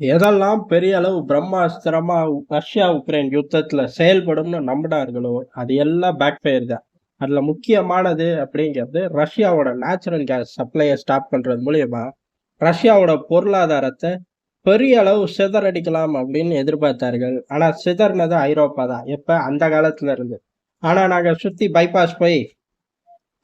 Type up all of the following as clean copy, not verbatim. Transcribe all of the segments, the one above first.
எதெல்லாம் பெரிய அளவு பிரம்மாஸ்திரமா ரஷ்யா உக்ரைன் யுத்தத்துல செயல்படும்னு நம்பினார்களோ அது எல்லாம் பேக் ஃபயர் தான். அதுல முக்கியமானது அப்படிங்கிறது ரஷ்யாவோட நேச்சுரல் கேஸ் சப்ளையை ஸ்டாப் பண்றது மூலியமா ரஷ்யாவோட பொருளாதாரத்தை பெரிய அளவு சிதறடிக்கலாம் அப்படின்னு எதிர்பார்த்தார்கள். ஆனா சிதறினது ஐரோப்பா தான். எப்ப அந்த காலத்துல இருந்து. ஆனா நாங்க சுத்தி பைபாஸ் போய்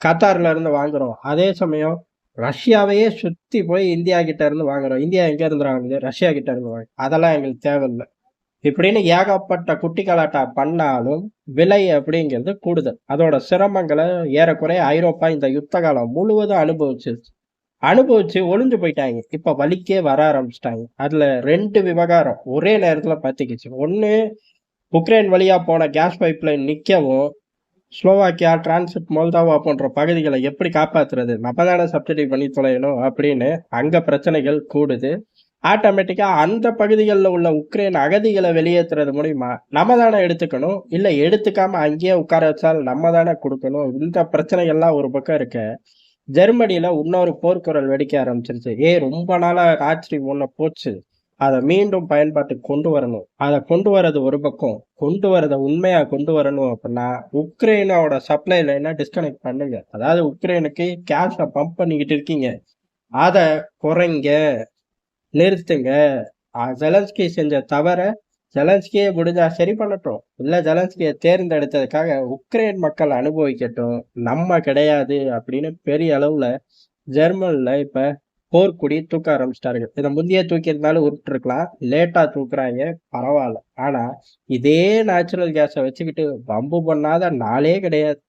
கத்தார்ல இருந்து வாங்குறோம். அதே சமயம் ரஷ்யாவையே சுத்தி போய் இந்தியா கிட்ட இருந்து வாங்குறோம். இந்தியா எங்க இருந்து வாங்குது? ரஷ்யா கிட்ட இருந்து வாங்குது. அதெல்லாம் எங்களுக்கு தேவையில்ல. இப்படின்னு ஏகப்பட்ட குட்டி கலாட்டா பண்ணாலும் விலை அப்படிங்கிறது கூடுதல். அதோட சிரமங்களை ஏறக்குறைய ஐரோப்பா இந்த யுத்த காலம் முழுவதும் அனுபவிச்சிருச்சு. அனுபவிச்சு ஒளிஞ்சு போயிட்டாங்க. இப்ப வலிக்கே வர ஆரம்பிச்சிட்டாங்க. அதுல ரெண்டு விவகாரம் ஒரே நேரத்துல பத்திக்கிச்சு. ஒண்ணு, உக்ரைன் வழியா போன கேஸ் பைப்லைன் நிக்கவும் ஸ்லோவாக்கியா, டிரான்சிட், மோல்தாவா போன்ற பகுதிகளை எப்படி காப்பாத்துறது? நம்ம தானே சப்சிடி பண்ணி தொலையணும் அப்படின்னு அங்க பிரச்சனைகள் கூடுது. ஆட்டோமேட்டிக்கா அந்த பகுதிகளில் உள்ள உக்ரைன் அகதிகளை வெளியேற்றுறது மூலியமா நம்ம தானே எடுத்துக்கணும். இல்ல எடுத்துக்காம அங்கேயே உட்கார வச்சால் நம்ம தானே கொடுக்கணும். இந்த பிரச்சனைகள்லாம் ஒரு பக்கம் இருக்க, ஜெர்மனியில இன்னொரு போர்க்குரல் வெடிக்க ஆரம்பிச்சிருச்சு. ரொம்ப நாளா ஆட்சி ஒண்ணு போச்சு. அதை மீண்டும் பயன்பாட்டுக்கு கொண்டு வரணும். அதை கொண்டு வர்றது ஒரு பக்கம். கொண்டு வரதை உண்மையா கொண்டு வரணும் அப்படின்னா உக்ரைனோட சப்ளை லைனை டிஸ்கனெக்ட் பண்ணுங்க. அதாவது உக்ரைனுக்கு கேஷை பம்ப் பண்ணிக்கிட்டு இருக்கீங்க, அதை குறைங்க, நிறுத்துங்க. ஜெலன்ஸ்கி செஞ்ச தவற ஜெலன்ஸ்கியே முடிஞ்சா சரி பண்ணட்டும். இல்ல ஜெலன்ஸ்கியை தேர்ந்தெடுத்ததுக்காக உக்ரைன் மக்கள் அனுபவிக்கட்டும். நம்ம கிடையாது அப்படின்னு பெரிய அளவுல ஜெர்மன்ல இப்ப போர்க்குடி தூக்க ஆரம்பிச்சிட்டாருங்க. இதை முந்தைய தூக்கியிருந்தாலும் உருட்டிருக்கலாம். லேட்டா தூக்குறாங்க, பரவாயில்ல. ஆனா இதே நேச்சுரல் கேஸை வச்சுக்கிட்டு பம்பு பண்ணாத நாளே கிடையாது.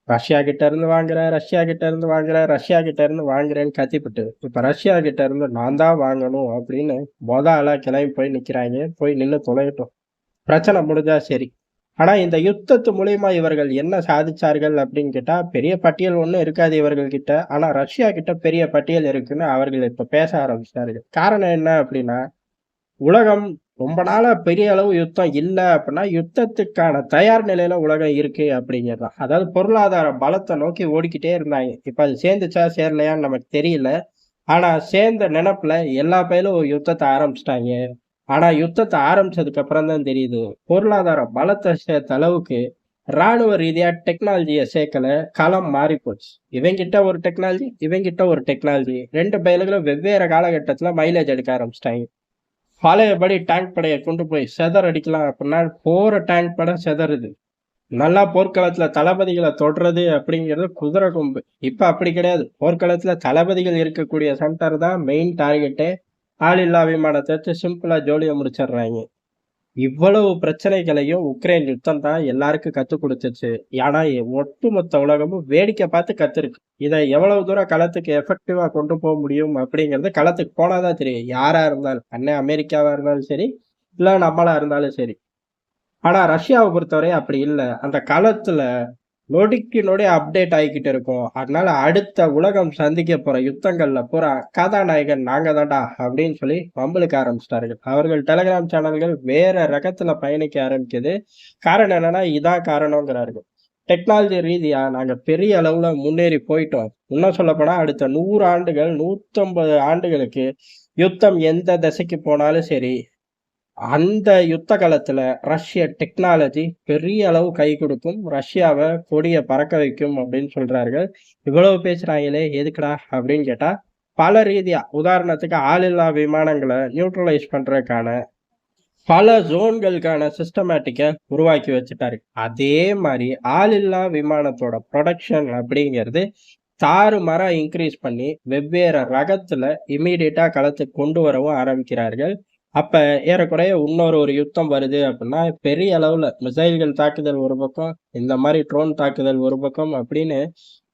ரஷ்யா கிட்ட இருந்து வாங்குறேன், ரஷ்யா கிட்ட இருந்து வாங்குறேன், ரஷ்யா கிட்ட இருந்து வாங்குறேன்னு கத்திப்புட்டு இப்ப ரஷ்யா கிட்ட இருந்து நான் தான் வாங்கணும் அப்படின்னு ஆளா கிளம்பி போய் நிக்கிறாங்க. போய் நின்று தொலையட்டும், பிரச்சனை முடிஞ்சா சரி. ஆனா இந்த யுத்தத்து மூலியமா இவர்கள் என்ன சாதிச்சார்கள் அப்படின்னு கேட்டா பெரிய பட்டியல் ஒண்ணும் இருக்காது இவர்கள் கிட்ட. ஆனா ரஷ்யா கிட்ட பெரிய பட்டியல் இருக்குன்னு அவர்கள் இப்ப பேச ஆரம்பிச்சிட்டார்கள். காரணம் என்ன அப்படின்னா, உலகம் ரொம்ப நாளா பெரிய அளவு யுத்தம் இல்ல அப்படின்னா யுத்தத்துக்கான தயார் நிலையில உலகம் இருக்கு அப்படிங்கிறதுதான். அதாவது பொருளாதார பலத்தை நோக்கி ஓடிக்கிட்டே இருந்தாங்க. இப்ப அது சேர்ந்துச்சா சேரலையான்னு நமக்கு தெரியல. ஆனா சேர்ந்த நினைப்புல எல்லா பயிலும் யுத்தத்தை ஆரம்பிச்சிட்டாங்க. ஆனா யுத்தத்தை ஆரம்பிச்சதுக்கு அப்புறம் தான் தெரியுது, பொருளாதார பலத்தை சேர்த்த அளவுக்கு ராணுவ ரீதியா டெக்னாலஜியை சேர்க்கல. களம் மாறி போச்சு. இவங்கிட்ட ஒரு டெக்னாலஜி, இவங்கிட்ட ஒரு டெக்னாலஜி, ரெண்டு பயலுகளும் வெவ்வேறு காலகட்டத்துல மைலேஜ் எடுக்க ஆரம்பிச்சிட்டாங்க. பழையபடி டேங்க் படையை கொண்டு போய் செதற அடிக்கலாம் அப்படின்னா போற டேங்க் படை செதறுது. நல்லா போர்க்களத்துல தளபதிகளை தொடுறது அப்படிங்கிறது குதிரை கொம்பு. இப்ப அப்படி கிடையாது. போர்க்களத்துல தளபதிகள் இருக்கக்கூடிய சென்டர் தான் மெயின் டார்கெட்டே. ஆளில்லா விமானத்தை வச்சு சிம்பிளா ஜோலியை முடிச்சிடுறாங்க. இவ்வளவு பிரச்சனைகளையும் உக்ரைன் யுத்தம் தான் எல்லாருக்கும் கத்துக் கொடுத்துச்சு. ஆனா ஒட்டுமொத்த உலகமும் வேடிக்கை பார்த்து கத்துருக்கு. இதை எவ்வளவு தூரம் களத்துக்கு எஃபெக்டிவா கொண்டு போக முடியும் அப்படிங்கிறது களத்துக்கு போனாதான் தெரியும். யாரா இருந்தாலும், அண்ணன் அமெரிக்காவா இருந்தாலும் சரி, இல்ல நம்மளா இருந்தாலும் சரி. ஆனா ரஷ்யாவை பொறுத்தவரை அப்படி இல்ல. அந்த களத்துல நொடிக்கு நொடி அப்டேட் ஆகிக்கிட்டு இருக்கும். அதனால அடுத்த உலகம் சந்திக்க போற யுத்தங்கள்ல பூரா கதாநாயகன் நாங்க தான்டா அப்படின்னு சொல்லி வம்பளுக்க ஆரம்பிச்சிட்டார்கள். அவர்கள் டெலிகிராம் சேனல்கள் வேற ரகத்துல பயணிக்க ஆரம்பிக்குது. காரணம் என்னன்னா இதான் காரணங்கிறார்கள். டெக்னாலஜி ரீதியா நாங்க பெரிய அளவுல முன்னேறி போயிட்டோம். இன்னும் சொல்ல போனா அடுத்த 100 ஆண்டுகள், 150 ஆண்டுகளுக்கு யுத்தம் எந்த திசைக்கு போனாலும் சரி, அந்த யுத்த காலத்துல ரஷ்ய டெக்னாலஜி பெரிய அளவு கை கொடுக்கும். ரஷ்யாவை கொடிய பறக்க வைக்கும் அப்படின்னு சொல்றார்கள். இவ்வளவு பேசுறாங்களே எதுக்குடா அப்படின்னு கேட்டா, பல ரீதியா உதாரணத்துக்கு ஆளில்லா விமானங்களை நியூட்ரலைஸ் பண்றதுக்கான பல ஜோன்களுக்கான சிஸ்டமேட்டிக்கை உருவாக்கி வச்சுட்டாரு. அதே மாதிரி ஆளில்லா விமானத்தோட ப்ரொடக்ஷன் அப்படிங்கிறது தாறுமாறா இன்க்ரீஸ் பண்ணி வெவ்வேறு ரகத்துல இமீடியட்டா களத்துக்கு கொண்டு வரவும் ஆரம்பிக்கிறார்கள். அப்ப ஏறக்குறைய இன்னொரு யுத்தம் வருது அப்படின்னா பெரிய அளவுல மிசைல்கள் தாக்குதல் ஒரு பக்கம், இந்த மாதிரி ட்ரோன் தாக்குதல் ஒரு பக்கம் அப்படின்னு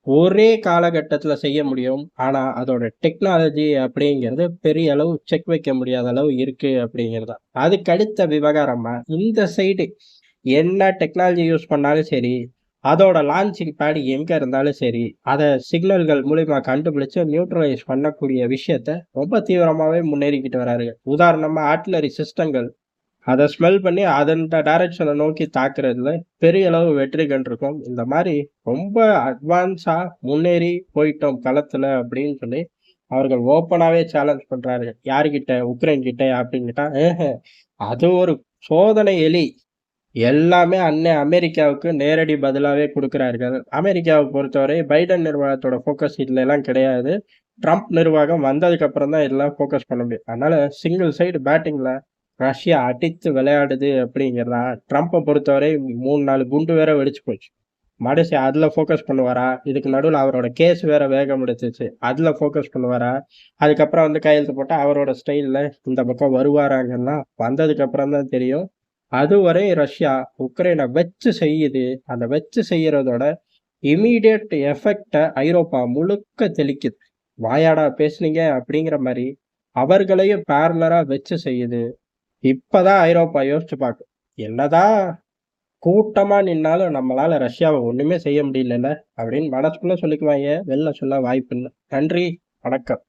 ஒரே காலகட்டத்துல செய்ய முடியும். ஆனா அதோட டெக்னாலஜி அப்படிங்கிறது பெரிய அளவு செக் வைக்க முடியாத அளவு இருக்கு அப்படிங்கிறது தான். அதுக்கு அடுத்த விவகாரமா இந்த சைடு என்ன டெக்னாலஜி யூஸ் பண்ணாலும் சரி, அதோட லான்ச்சிங் பேட் எங்க இருந்தாலும் சரி, அதை சிக்னல்கள் மூலியமா கண்டுபிடிச்சு நியூட்ரலைஸ் பண்ணக்கூடிய விஷயத்த ரொம்ப தீவிரமாவே முன்னேறிக்கிட்டு வராரு. உதாரணமா ஆர்ட்டிலரி சிஸ்டங்கள் அதை ஸ்மெல் பண்ணி அந்த டைரக்ஷனை நோக்கி தாக்குறதுல பெரிய அளவு வெற்றி கண்டிருக்கும். இந்த மாதிரி ரொம்ப அட்வான்ஸா முன்னேறி போயிட்டோம் களத்துல அப்படின்னு சொல்லி அவர்கள் ஓப்பனாவே சேலஞ்ச் பண்றாரு. யாருகிட்ட? உக்ரைன் கிட்ட அப்படின்னு கேட்டா, அது ஒரு சோதனை எலி. எல்லாமே அன்னை அமெரிக்காவுக்கு நேரடி பதிலாவே குடுக்கிறார்கள். அமெரிக்காவ பொறுத்தவரை பைடன் நிர்வாகத்தோட ஃபோக்கஸ் இதுல எல்லாம் கிடையாது. ட்ரம்ப் நிர்வாகம் வந்ததுக்கு அப்புறம் தான் இதெல்லாம் ஃபோக்கஸ் பண்ண முடியும். அதனால சிங்கிள் சைடு பேட்டிங்ல ரஷ்யா அடித்து விளையாடுது அப்படிங்கிறதா ட்ரம்ப்ப பொறுத்தவரை 3, 4 குண்டு வேற வெடிச்சு போச்சு. மனுஷ அதுல ஃபோக்கஸ் பண்ணுவாரா? இதுக்கு நடுவுல அவரோட கேஸ் வேற வேகம் எடுத்துச்சு. அதுல ஃபோக்கஸ் பண்ணுவாரா? அதுக்கப்புறம் வந்து கையெழுத்து போட்டா அவரோட ஸ்டைல்ல இந்த பக்கம் வருவாராங்கன்னா, வந்ததுக்கு அப்புறம் தான் தெரியும். அதுவரை ரஷ்யா உக்ரைனை வச்சு செய்யுது. அந்த வச்சு செய்யறதோட இமீடியட் எஃபெக்ட ஐரோப்பா முழுக்க தெளிக்குது. வாயாடா பேசுனீங்க அப்படிங்கிற மாதிரி அவர்களையும் பேரலரா வச்சு செய்யுது. இப்பதான் ஐரோப்பா யோசிச்சு பார்க்கும். என்னதான் கூட்டமா நின்னாலும் நம்மளால ரஷ்யாவை ஒண்ணுமே செய்ய முடியலல்ல அப்படின்னு மனசுக்குள்ள சொல்லிக்குவாங்க. வெளில சொல்ல வாய்ப்பு இல்லை. நன்றி, வணக்கம்.